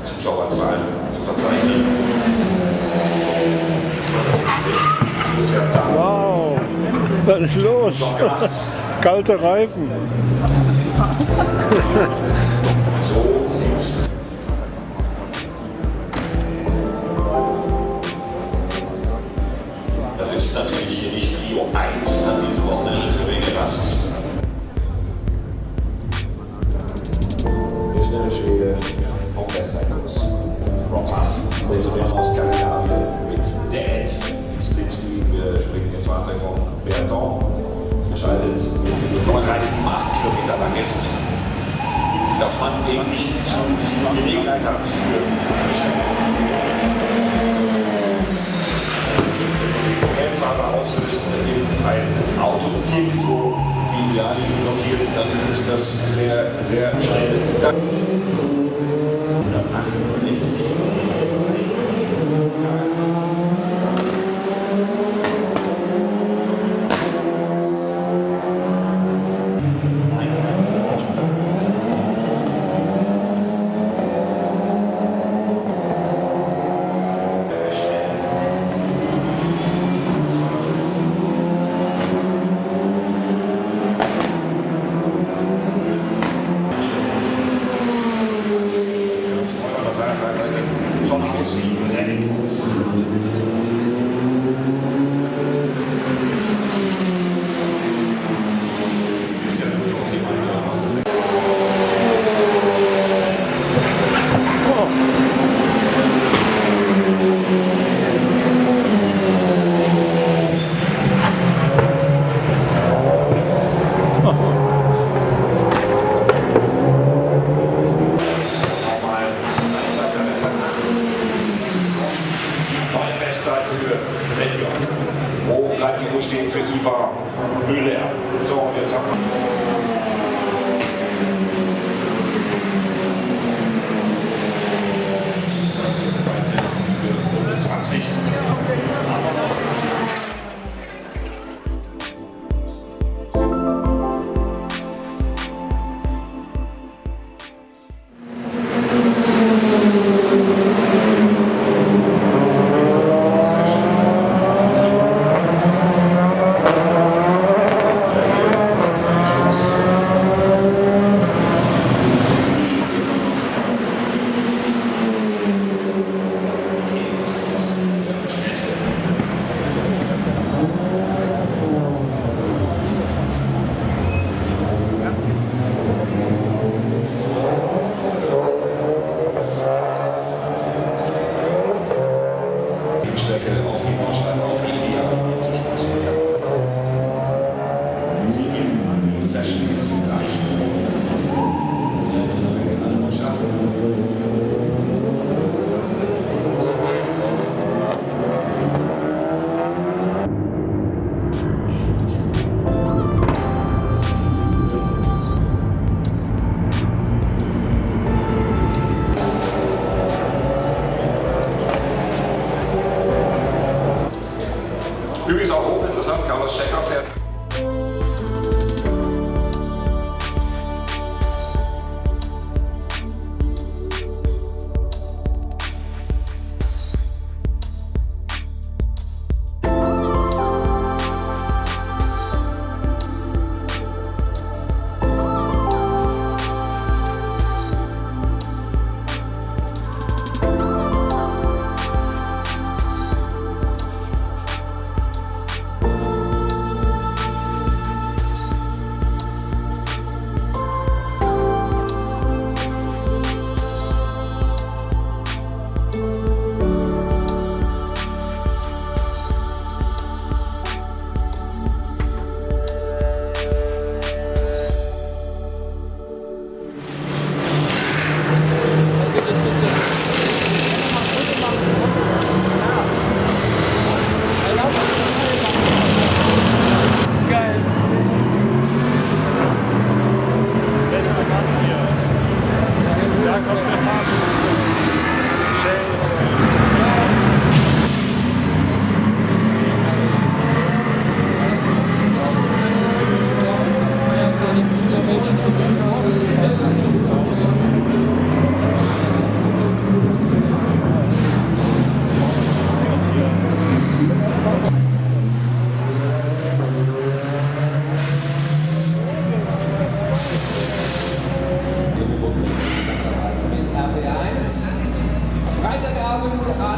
Zuschauerzahlen zu verzeichnen. Ungefähr da. Wow, was ist los? Kalte Reifen. So sieht's. Das ist natürlich hier nicht Prio 1 an diesem Wochenende für Wegerast. Sehr schnelle Schwede, auch Bestzeitkurs. Rockhaft, der Sohn aus Skandinavien mit der 11. Splitsy springt jetzt Fahrzeug von Berton. Geschaltet mit 9,8 Kilometer lang ist, dass man eben nicht so viel Gelegenheit hat für Gelbfaser auslöst und irgendein Auto irgendwo die Ideale blockiert, dann ist das sehr, sehr schnell. 168. Schon aus wie Rennings. Ist ja durchaus jemand, der aus der Wo bleibt die Uhr stehen für Ivar Müller? So, und jetzt haben wir. Ist dann der zweite für Runde 20.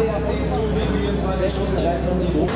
ADAC zu B24 Rennen und die Gruppe.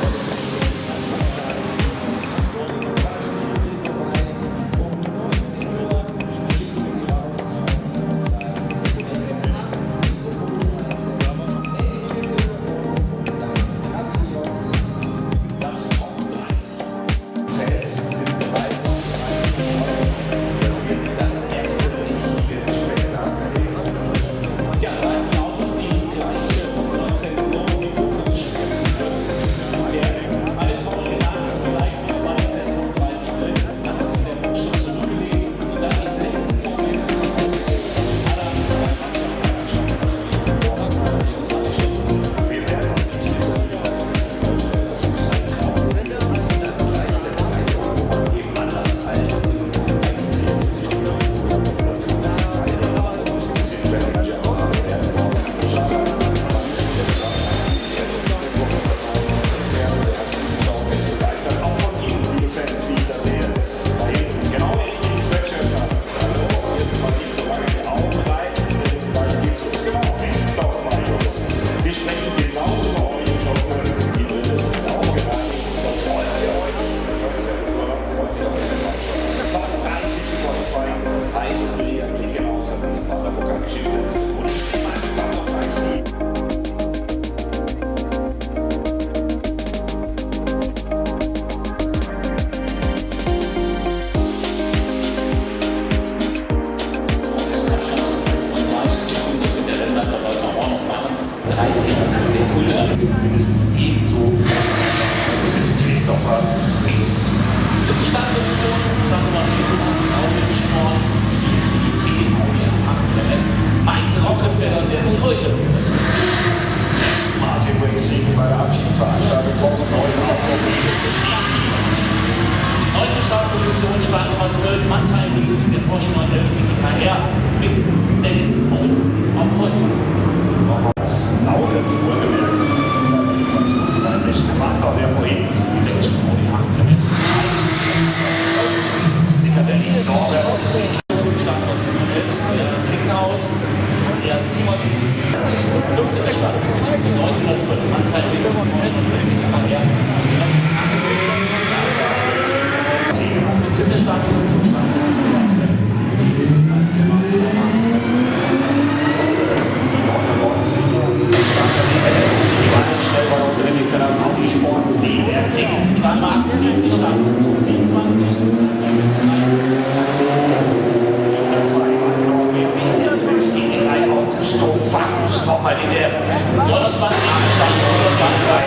Mindestens ebenso Christopher Ries. Die Startposition, Start Nummer 24, auch im Sport, die Audi 8 MS. Mike Rockefeller, der sich heute Martin Racing bei der Abschiedsveranstaltung braucht ein neues Auto. 9. Startposition, Start Nummer 12, Mannheim Racing, der Porsche 911 GTKR mit Dennis Olsen, auch heute. Laurenz wohlgemerkt, Vater, der vorhin die Section Audi 8 MS Piccadilly Norbert Start Nummer 711, Klinkenhaus, der Simon 15. Start, 912, Mannheim Racing, Porsche 911 GTKR. 17. Startposition, Sport WRT. Start Nummer 48, Start Nummer 27. Nochmal die der 29. Start Nummer 3.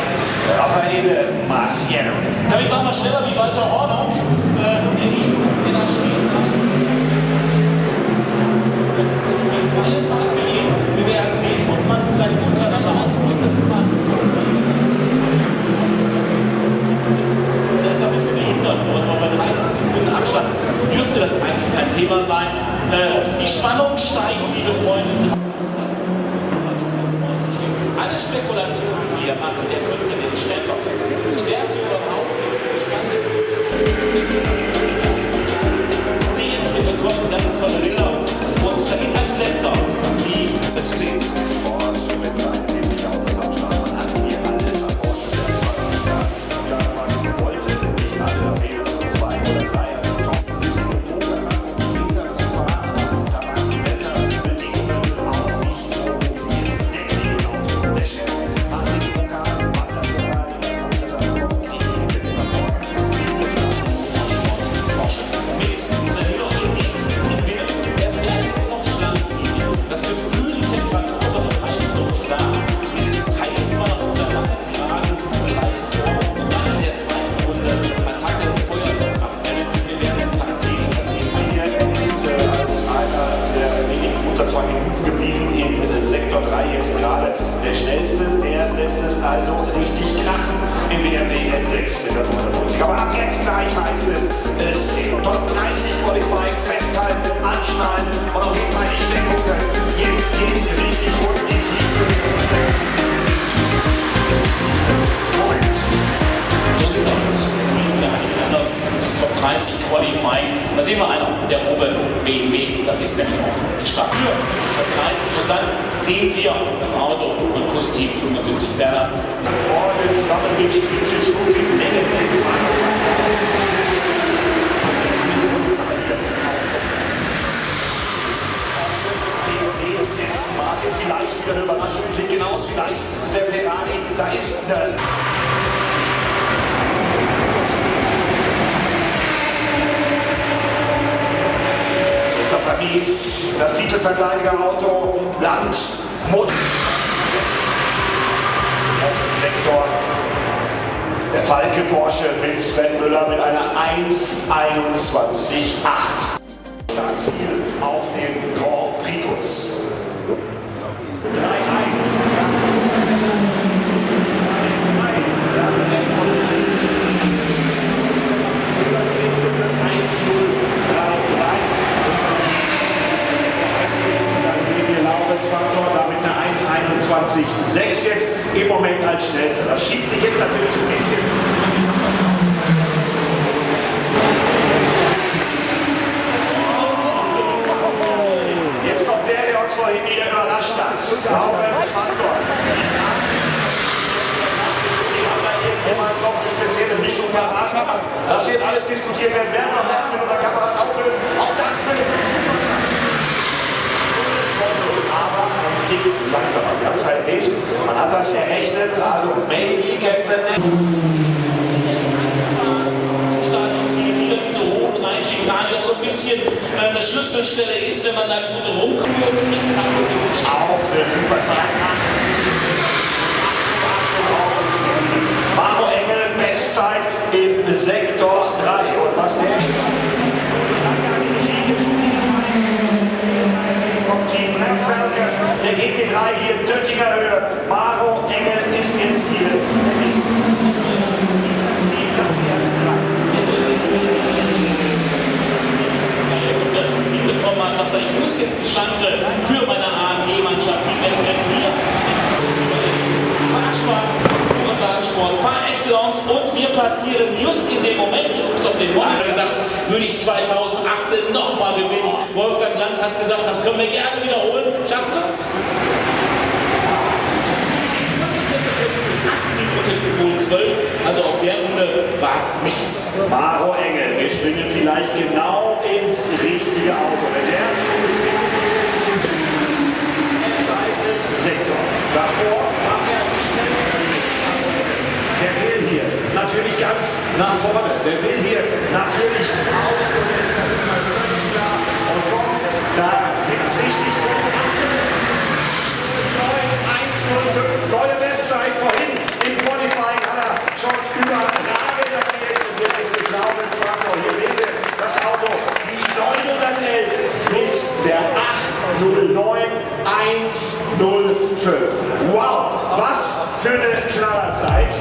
Raphael Marciano. Ja, ich war mal schneller wie Walter Hornung. In der Spielphase. Ziemlich freie Fahrt für ihn. Wir werden sehen, ob man vielleicht untereinander ausruft. Das ist mal. Der ist ein bisschen behindert worden, aber bei 30 Sekunden Abstand dürfte das eigentlich kein Thema sein. Die Spannung steigt, liebe Freunde. Alle Spekulationen, die wir machen, der könnte den Stempel. Ich werde überhaupt spannend. Sehen wir bekommen ganz tolle Bilder. Und als letzter, die zu sehen. Also richtig krachen im BMW M6 mit der 99. Aber ab jetzt gleich heißt es zählt. Top 30 Qualifying, festhalten, anschnallen und auf jeden Fall nicht weggucken. Jetzt geht's richtig rund. Die Moment. So sieht's aus. Gar nicht anders. Das Top 30 Qualifying. Da sehen wir einer, der Ober BMW. Das ist nämlich auch die Stadt. Top 30 und dann sehen wir das Auto von Plus-Team 75 Berner. Ordens, Rammenweg, Striezel, Schwung, Länge, vielleicht wieder eine Überraschung, klingt genauso vielleicht der Ferrari, da ist der Christopher Mies, das Titelverteidigerauto, Land, Mut. Das ist Sektor. Der Falke Porsche mit Sven Müller mit einer 1:21,8. Startziel auf dem Grand Prix. 3-1. Dann sehen wir Lauritz-Faktor, damit eine 1:21,6 jetzt im Moment als schnellster. Das schiebt sich jetzt natürlich ein bisschen. Jetzt kommt der uns vorhin wieder überrascht hat. Lauritz-Faktor. Jemand noch eine spezielle Mischung parat hat. Das wird alles diskutiert werden, werden wir merken, wenn unsere Kameras auflösen. Auch das wird super sein. Aber ein Tick langsamer. Wir haben es halt erwähnt. Man hat das errechnet. Also maybe get the next. Start und Ziel wieder diese hohen Rheinschikane so ein bisschen eine Schlüsselstelle ist, wenn man da gut rumkommt. Auch eine super Zeit. Maro Engel, Bestzeit im Sektor 3. Und was der vom Team Blackfelke, der GT3 hier in Döttinger Höhe. Maro Engel ist jetzt hier der nächste Team, das die ersten drei. Hinbekommen hat, sagt er, ich muss jetzt die Chance für meine AMG-Mannschaft, die hier Fahrtspaß. Sport par excellence und wir passieren just in dem Moment, du guckst auf den Monitor gesagt, würde ich 2018 nochmal gewinnen. Wolfgang Land hat gesagt, das können wir gerne wiederholen. Schafft es? 8 Minuten 12, also auf der Runde war es nichts. Maro Engel, wir springen vielleicht genau ins richtige Auto. Wenn der entscheidende Sektor davor macht er schnell. Der will hier natürlich ganz nach vorne. Der will hier natürlich auf und ist natürlich völlig klar. Und komm, da gibt es richtig gute 1:05, neue Bestzeit vorhin. Im Qualifying hat er schon überragend agiert. Und jetzt ist es Lauritz-Faktor. Hier sehen wir das Auto, die 911 mit der 8:09,1:05. Wow, was für eine Knallerzeit.